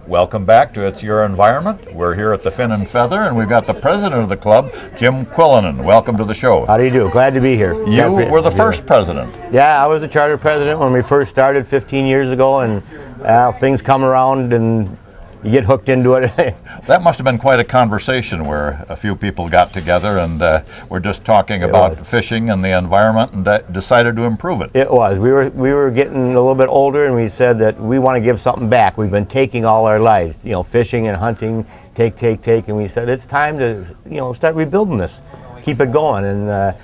Welcome back to It's Your Environment. We're here at the Fin and Feather, and we've got the president of the club, Jim Quillinan. Welcome to the show. How do you do? Glad to be here. You were the first president. Yeah, I was the charter president when we first started 15 years ago, and things come around and you get hooked into it. That must have been quite a conversation where a few people got together and were just talking about fishing and the environment and decided to improve it. It was. We were getting a little bit older, and we said that we want to give something back. We've been taking all our lives, you know, fishing and hunting, take, and we said it's time to, you know, start rebuilding this, keep it going, and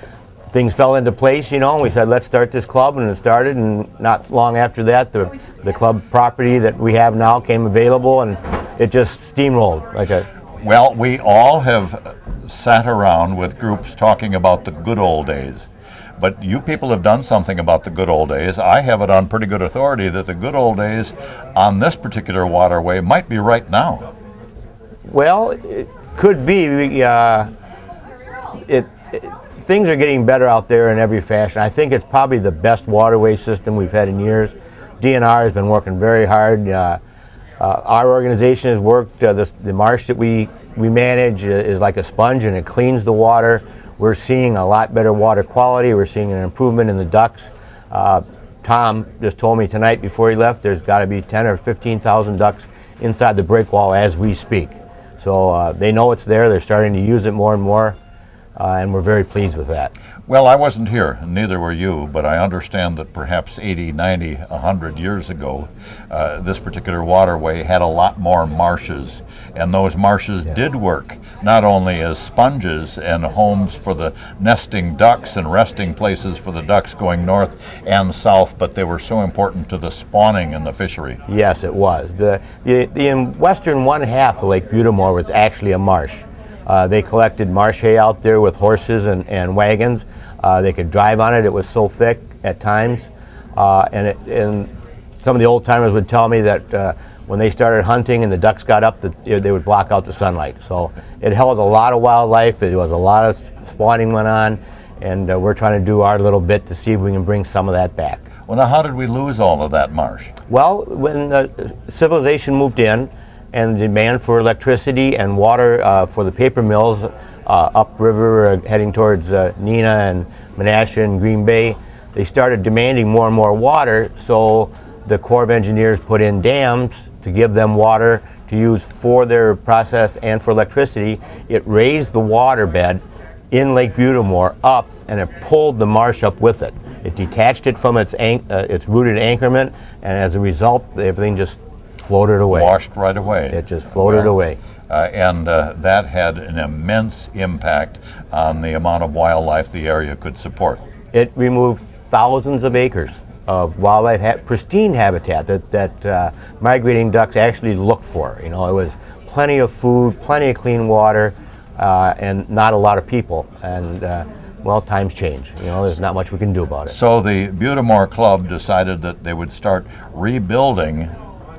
things fell into place, you know, and we said let's start this club, and it started, and not long after that the club property that we have now came available, and it just steamrolled like a... Well, we all have sat around with groups talking about the good old days, but you people have done something about the good old days. I have it on pretty good authority that the good old days on this particular waterway might be right now. Well, it could be. Things are getting better out there in every fashion. I think it's probably the best waterway system we've had in years. DNR has been working very hard. Our organization has worked. The marsh that we manage is like a sponge, and it cleans the water. We're seeing a lot better water quality. We're seeing an improvement in the ducks. Tom just told me tonight before he left there's got to be 10 or 15,000 ducks inside the break wall as we speak. So they know it's there. They're starting to use it more and more. And we're very pleased with that. Well, I wasn't here, and neither were you, but I understand that perhaps 80, 90, 100 years ago, this particular waterway had a lot more marshes, and those marshes did work, not only as sponges and homes for the nesting ducks and resting places for the ducks going north and south, but they were so important to the spawning in the fishery. Yes, it was. The western one half of Lake Butte was actually a marsh. They collected marsh hay out there with horses and wagons. They could drive on it. It was so thick at times. And some of the old timers would tell me that when they started hunting and the ducks got up, they would block out the sunlight. So it held a lot of wildlife. It was a lot of spawning went on, and we're trying to do our little bit to see if we can bring some of that back. Well, now how did we lose all of that marsh? Well, when civilization moved in, and the demand for electricity and water for the paper mills upriver heading towards Neenah and Menasha and Green Bay, they started demanding more and more water, so the Corps of Engineers put in dams to give them water to use for their process and for electricity. It raised the water bed in Lake Butte up, and it pulled the marsh up with it. It detached it from its rooted anchorment, and as a result, everything just floated away. Washed right away. It just floated away. And that had an immense impact on the amount of wildlife the area could support. It removed thousands of acres of wildlife, pristine habitat that migrating ducks actually look for. You know, it was plenty of food, plenty of clean water, and not a lot of people. And well, times change. You know, there's not much we can do about it. So the Butte Club decided that they would start rebuilding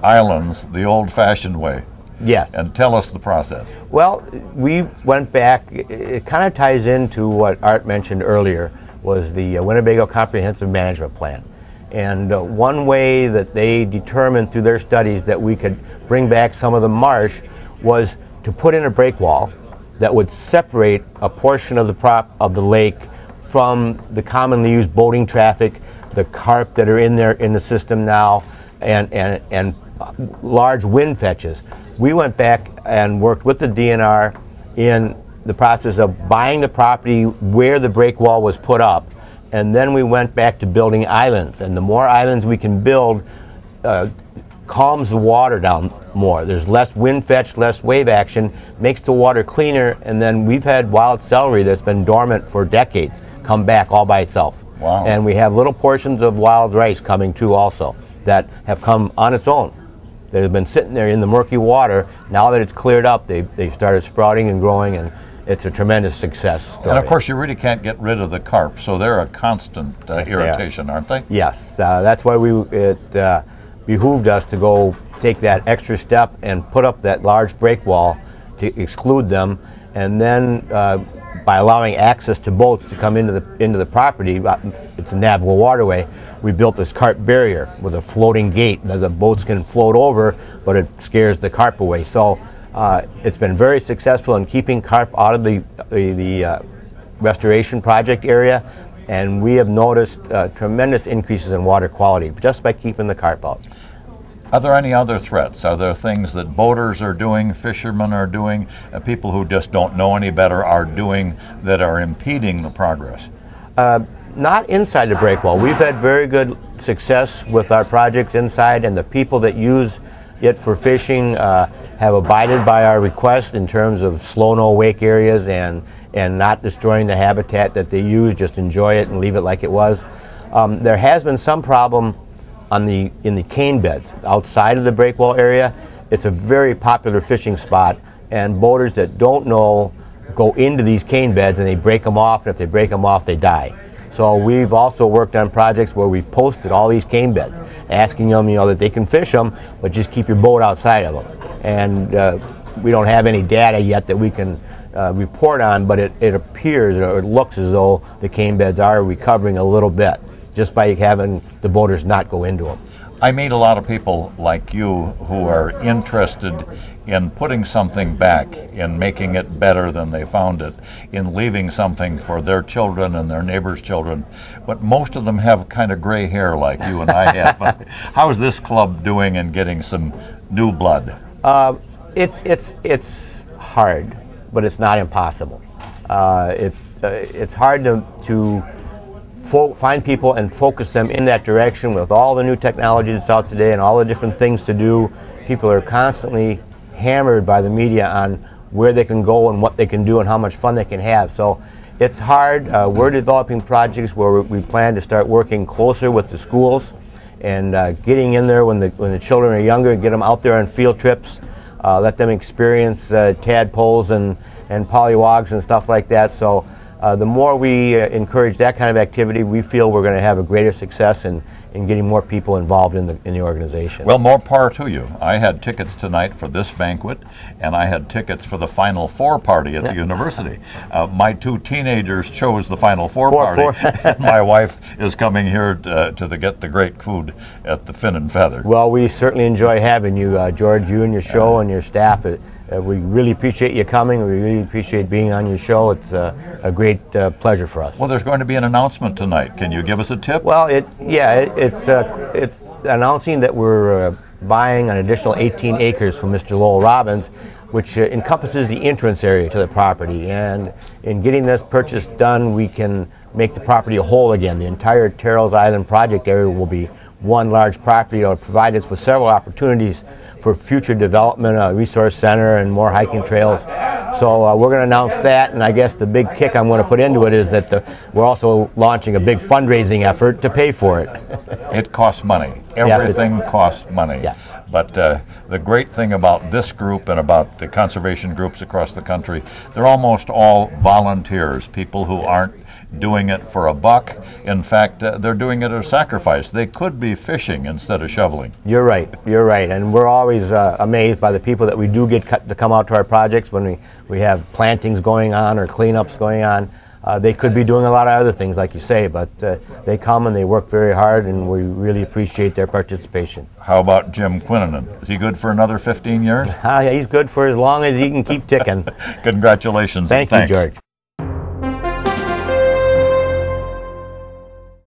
islands the old-fashioned way. Yes. And tell us the process. Well, we went back. It kind of ties into what Art mentioned earlier, was the Winnebago Comprehensive Management Plan. And one way that they determined through their studies that we could bring back some of the marsh was to put in a break wall that would separate a portion of the lake from the commonly used boating traffic, the carp that are in there in the system now, and large wind fetches. We went back and worked with the DNR in the process of buying the property where the break wall was put up, and then we went back to building islands. And the more islands we can build calms the water down more. There's less wind fetch, less wave action, makes the water cleaner, and then we've had wild celery that's been dormant for decades come back all by itself. Wow. And we have little portions of wild rice coming too also that have come on its own. They've been sitting there in the murky water. Now that it's cleared up, they've started sprouting and growing, and it's a tremendous success story. And of course, you really can't get rid of the carp, so they're a constant irritation, aren't they? Yes, that's why it behooved us to go take that extra step and put up that large break wall to exclude them, and then by allowing access to boats to come into the property, it's a navigable waterway, we built this carp barrier with a floating gate that the boats can float over, but it scares the carp away. So it's been very successful in keeping carp out of the restoration project area, and we have noticed tremendous increases in water quality just by keeping the carp out. Are there any other threats? Are there things that boaters are doing, fishermen are doing, people who just don't know any better are doing that are impeding the progress? Not inside the breakwall. We've had very good success with our projects inside, and the people that use it for fishing have abided by our request in terms of slow no wake areas and not destroying the habitat that they use, just enjoy it and leave it like it was. There has been some problem in the cane beds outside of the breakwall area. It's a very popular fishing spot, and boaters that don't know go into these cane beds and they break them off, and if they break them off they die. So we've also worked on projects where we've posted all these cane beds, asking them, that they can fish them, but just keep your boat outside of them. And we don't have any data yet that we can report on, but it appears, or it looks as though the cane beds are recovering a little bit, just by having the boaters not go into them. I meet a lot of people like you who are interested in putting something back, in making it better than they found it, in leaving something for their children and their neighbors' children, but most of them have kind of gray hair like you and I have. How is this club doing in getting some new blood? It's hard, but it's not impossible. It's hard to find people and focus them in that direction with all the new technology that's out today and all the different things to do. People are constantly hammered by the media on where they can go and what they can do and how much fun they can have. So it's hard. We're developing projects where we plan to start working closer with the schools and getting in there when the children are younger, get them out there on field trips, let them experience tadpoles and pollywogs and stuff like that. So the more we encourage that kind of activity, we feel we're going to have a greater success in getting more people involved in the organization. Well, more power to you. I had tickets tonight for this banquet, and I had tickets for the Final Four party at the university. My two teenagers chose the Final Four party, and my wife is coming here to get the great food at the Fin and Feather. Well, we certainly enjoy having you, George, you and your show and your staff. We really appreciate you coming. We really appreciate being on your show. It's a great pleasure for us. Well, there's going to be an announcement tonight. Can you give us a tip? Well, it's announcing that we're buying an additional 18 acres from Mr. Lowell Robbins, which encompasses the entrance area to the property. And in getting this purchase done, we can make the property whole again. The entire Terrell's Island project area will be one large property. It'll provide us with several opportunities for future development, a resource center, and more hiking trails. So we're going to announce that, and I guess the big kick I'm going to put into it is that we're also launching a big fundraising effort to pay for it. It costs money. Everything costs money. Yes. But the great thing about this group and about the conservation groups across the country, they're almost all volunteers, people who aren't doing it for a buck. In fact, they're doing it at a sacrifice. They could be fishing instead of shoveling. You're right, and we're always amazed by the people that we do get to come out to our projects when we have plantings going on or cleanups going on. They could be doing a lot of other things, like you say, but they come and they work very hard, and we really appreciate their participation. How about Jim Quillinan? Is he good for another 15 years? He's good for as long as he can keep ticking. Congratulations. Thank you, George.